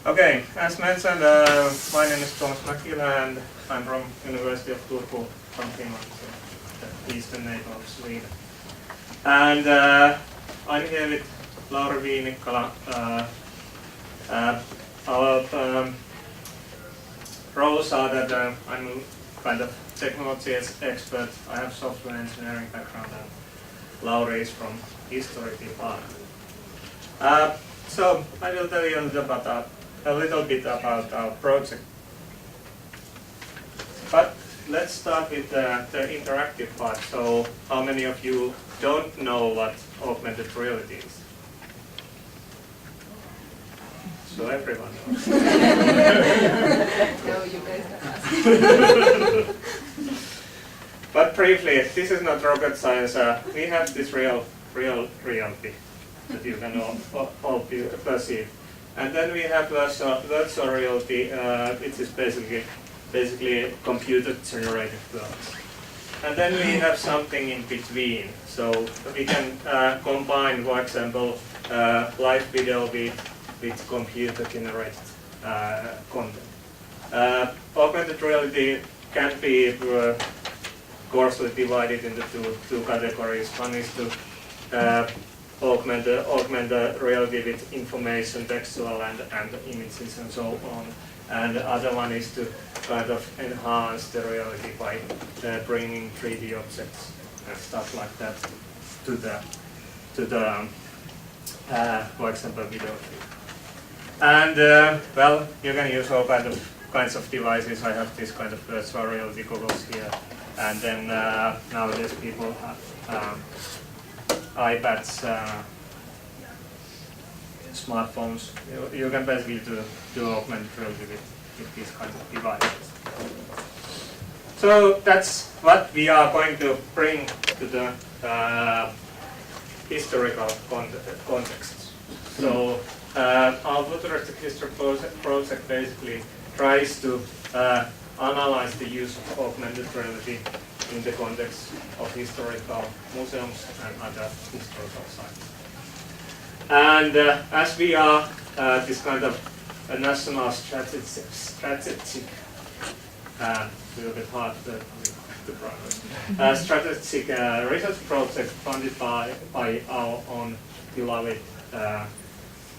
Okay, as mentioned, my name is Mäkilä and I'm from University of Turku from Finland, so the eastern neighbor of Sweden. And I'm here with Lauri Viinikkala. Our roles are that I'm kind of technology expert. I have software engineering background, and Lauri is from history department. So I will tell you a little bit about our project. But let's start with the interactive part. So how many of you don't know what augmented reality is? So everyone knows. No, you guys can ask. But briefly, this is not rocket science. We have this real reality that you can all perceive. And then we have virtual reality, which is basically computer-generated worlds. And then we have something in between. So we can combine, for example, live video with computer-generated content. Augmented reality can be coarsely divided into two categories. One is to augment the reality with information, textual and images and so on. And the other one is to kind of enhance the reality by bringing 3D objects and stuff like that to the for example, video feed. And well, you can use all kinds of devices. I have this kind of virtual reality goggles here, and then nowadays people have iPads, smartphones. You can basically do augmented reality with these kinds of devices. So that's what we are going to bring to the historical context. So our Futuristic history project basically tries to analyze the use of augmented reality in the context of historical museums and other historical sites. And as we are this kind of a national strategic a little bit hard to pronounce, strategic research project funded by our own beloved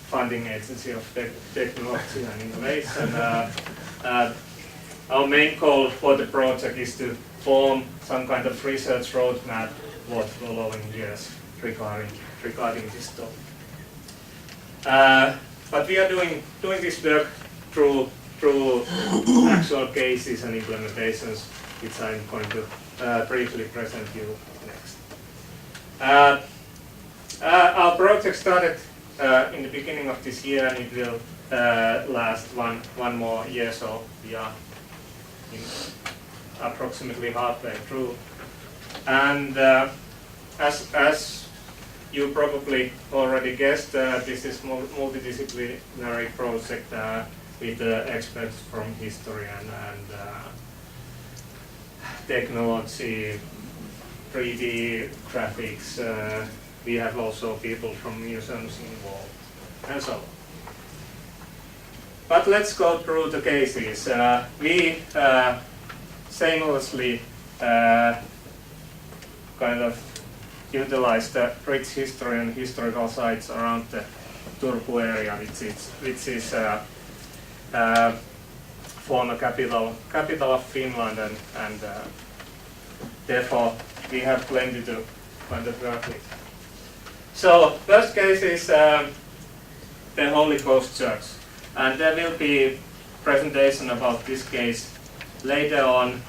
funding agency of technology and innovation. Our main goal for the project is to form some kind of research roadmap for the following years regarding this topic. But we are doing this work through actual cases and implementations, which I'm going to briefly present you next. Our project started in the beginning of this year, and it will last one more year, so we are in approximately halfway through. And as you probably already guessed, this is multidisciplinary project with experts from history and technology, 3D graphics. We have also people from museums involved, and so on. But let's go through the cases. We shamelessly kind of utilize the rich history and historical sites around the Turku area, which is former capital of Finland, and therefore we have plenty to kind of work with. So first case is the Holy Ghost Church, and there will be presentation about this case later on.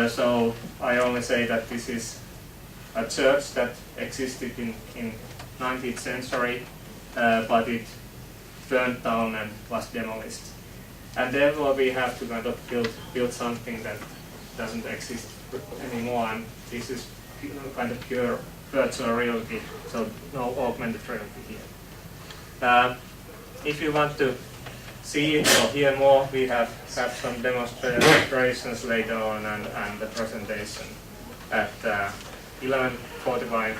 So I only say that this is a church that existed in 19th century, but it burned down and was demolished. And therefore we have to kind of build something that doesn't exist anymore, and this is kind of pure virtual reality, so no augmented reality here. If you want to see it or hear more, we have some demonstrations later on and the presentation at 11:45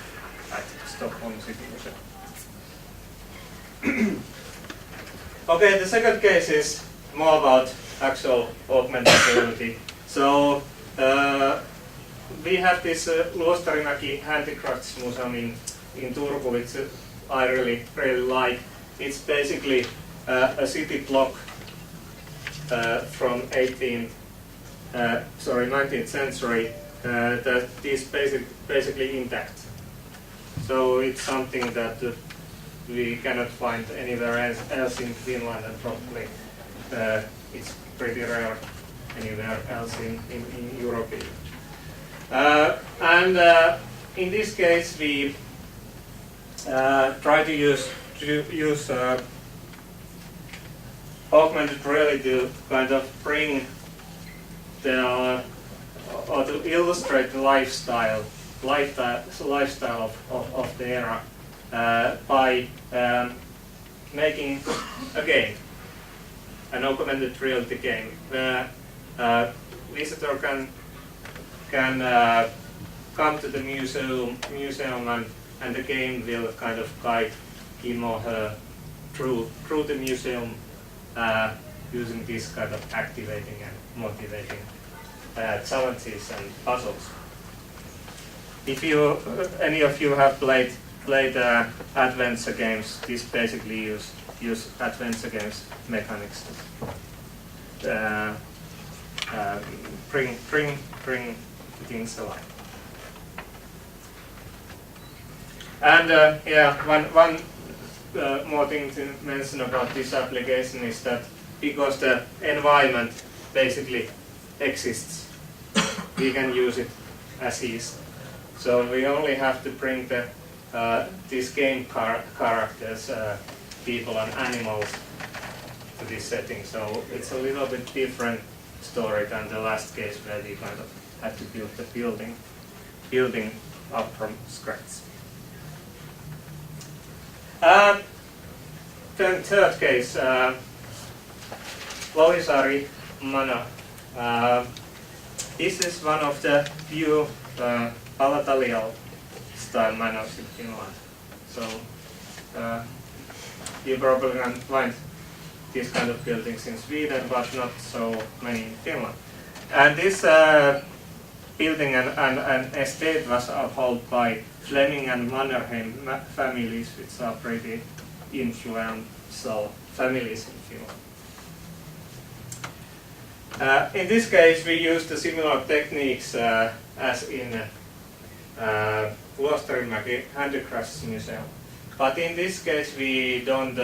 at Stockholm City Museum. Okay, the second case is more about actual augmented reality. So we have this Luostarimäki Handicrafts Museum in Turku, which I really like. It's basically a city block from 19th century that is basically intact. So it's something that we cannot find anywhere else in Finland, and probably it's pretty rare anywhere else in Europe. In this case, we try to use augmented reality to kind of bring or to illustrate the lifestyle of the era by making a game, an augmented reality game, where visitor can come to the museum and the game will kind of guide him or her through the museum using this kind of activating and motivating challenges and puzzles. If any of you have played adventure games, this basically use adventure games mechanics to bring things alive. And one more thing to mention about this application is that because the environment basically exists, we can use it as is. So we only have to bring these game characters, people and animals, to this setting. So it's a little bit different story than the last case where we kind of had to build the building up from scratch. Then third case, Lohisaari Manor. This is one of the few Palatalial style manors in Finland. So you probably can find these kind of buildings in Sweden, but not so many in Finland. And this building and estate was upheld by Fleming and Mannerheim families, which are pretty influential families in Finland. In this case, we used the similar techniques as in Luostarimäki Handicrafts Museum. But in this case, we don't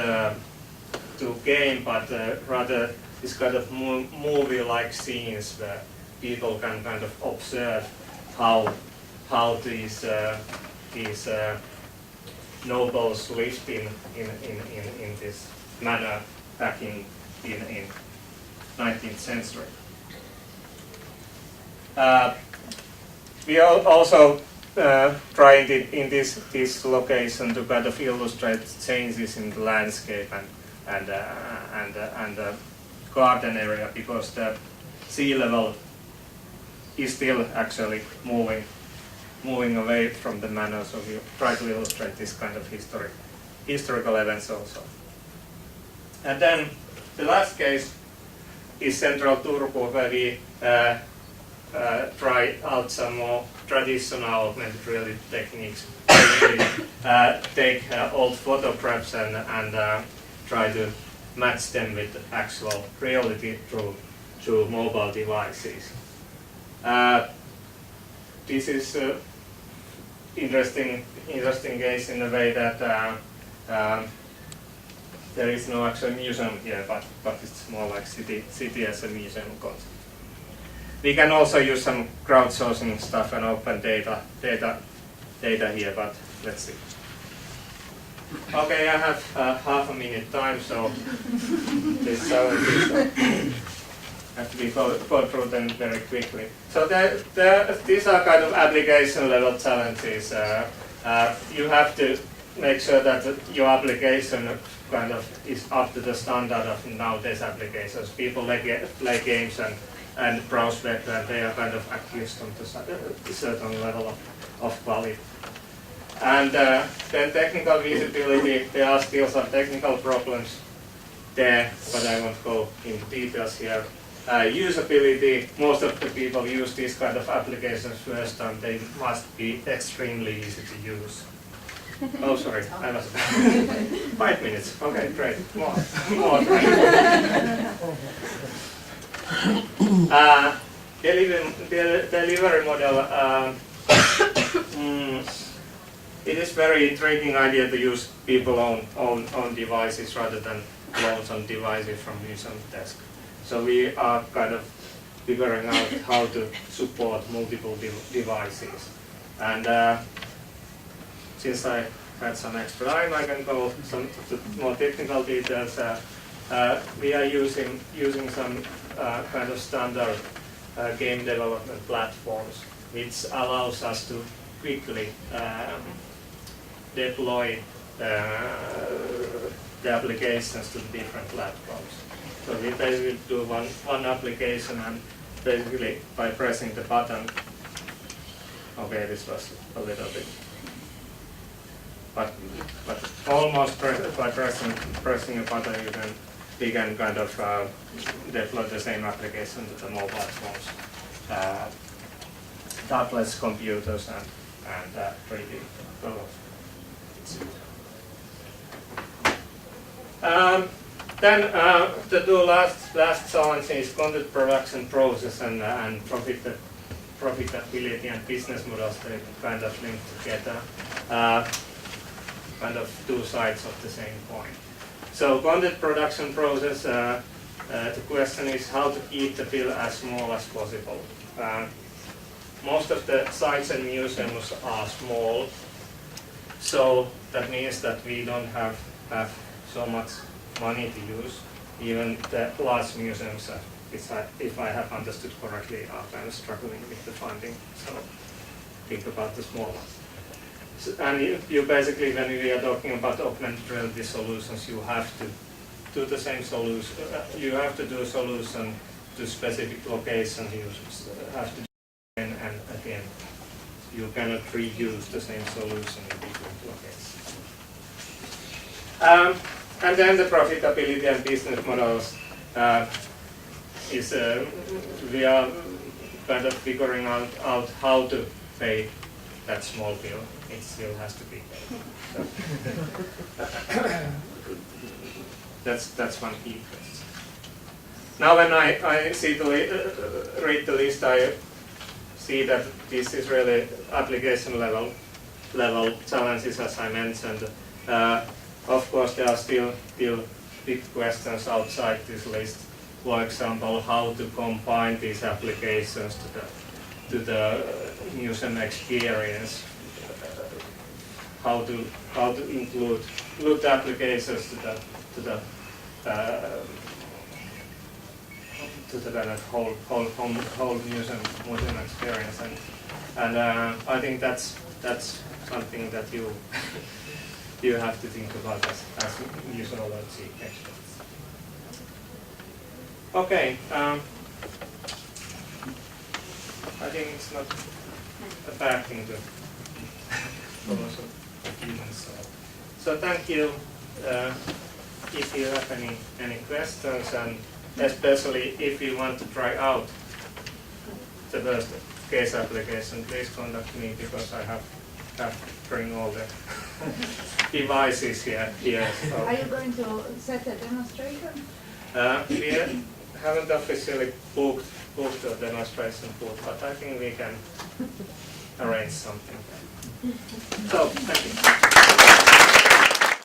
do game, but rather this kind of movie-like scenes where people can kind of observe how these nobles lived in this manner back in 19th century. We also tried in this location to kind of illustrate changes in the landscape and the garden area, because the sea level is still actually moving away from the manor. So we try to illustrate this kind of historical events also. And then the last case is Central Turku, where we try out some more traditional augmented reality techniques. We take old photographs and try to match them with actual reality through mobile devices. This is interesting case in the way that there is no actual museum here, but it's more like city as a museum concept. We can also use some crowdsourcing stuff and open data here, but let's see. Okay, I have half a minute time, so this challenges have to be go through them very quickly. So these are kind of application level challenges. You have to make sure that your application kind of is up to the standard of nowadays applications. People play games and browse web, and they are kind of accustomed to a certain level of quality. And then technical visibility, there are still some technical problems there, but I won't go into details here. Usability, most of the people use these kind of applications first and they must be extremely easy to use. Oh, sorry, I was 5 minutes. Okay, great. More. Delivery model. It is very intriguing idea to use people on devices rather than loans on devices from museum desk. So we are kind of figuring out how to support multiple devices. And since I had some extra time, I can go some to more technical details. We are using some kind of standard game development platforms, which allows us to quickly deploy the applications to different platforms. So we basically do one application and basically by pressing the button, okay, this was a little bit, but almost by pressing a button we can kind of deploy the same application to the mobile phones, tablets, computers, and 3D models. Then the two last challenges, content production process and profitability and business models, they kind of link together, kind of two sides of the same coin. So content production process, the question is how to keep the bill as small as possible. Most of the sites and museums are small, so that means that we don't have so much money to use. Even the large museums, if I have understood correctly, are kind of struggling with the funding. So think about the small ones. So, and you basically, when we are talking about augmented reality solutions, you have to do the same solution. You have to do a solution to specific locations. You have to do it again and again. You cannot reuse the same solution in different locations. And then the profitability and business models is we are kind of figuring out how to pay that small bill. It still has to be paid. So that's one key question. Now when I see read the list, I see that this is really application level challenges, as I mentioned. Of course, there are still big questions outside this list. For example, how to combine these applications to the museum experience. How to include the applications to the kind of whole museum experience, and I think that's something that you have to think about as museology experts. Okay, I think it's not a bad thing to follow some opinions. So thank you. If you have any questions, and especially if you want to try out the first case application, please contact me because I have to bring all the devices here. So. Are you going to set a demonstration? We haven't officially booked a demonstration booth, but I think we can arrange something. So, thank you.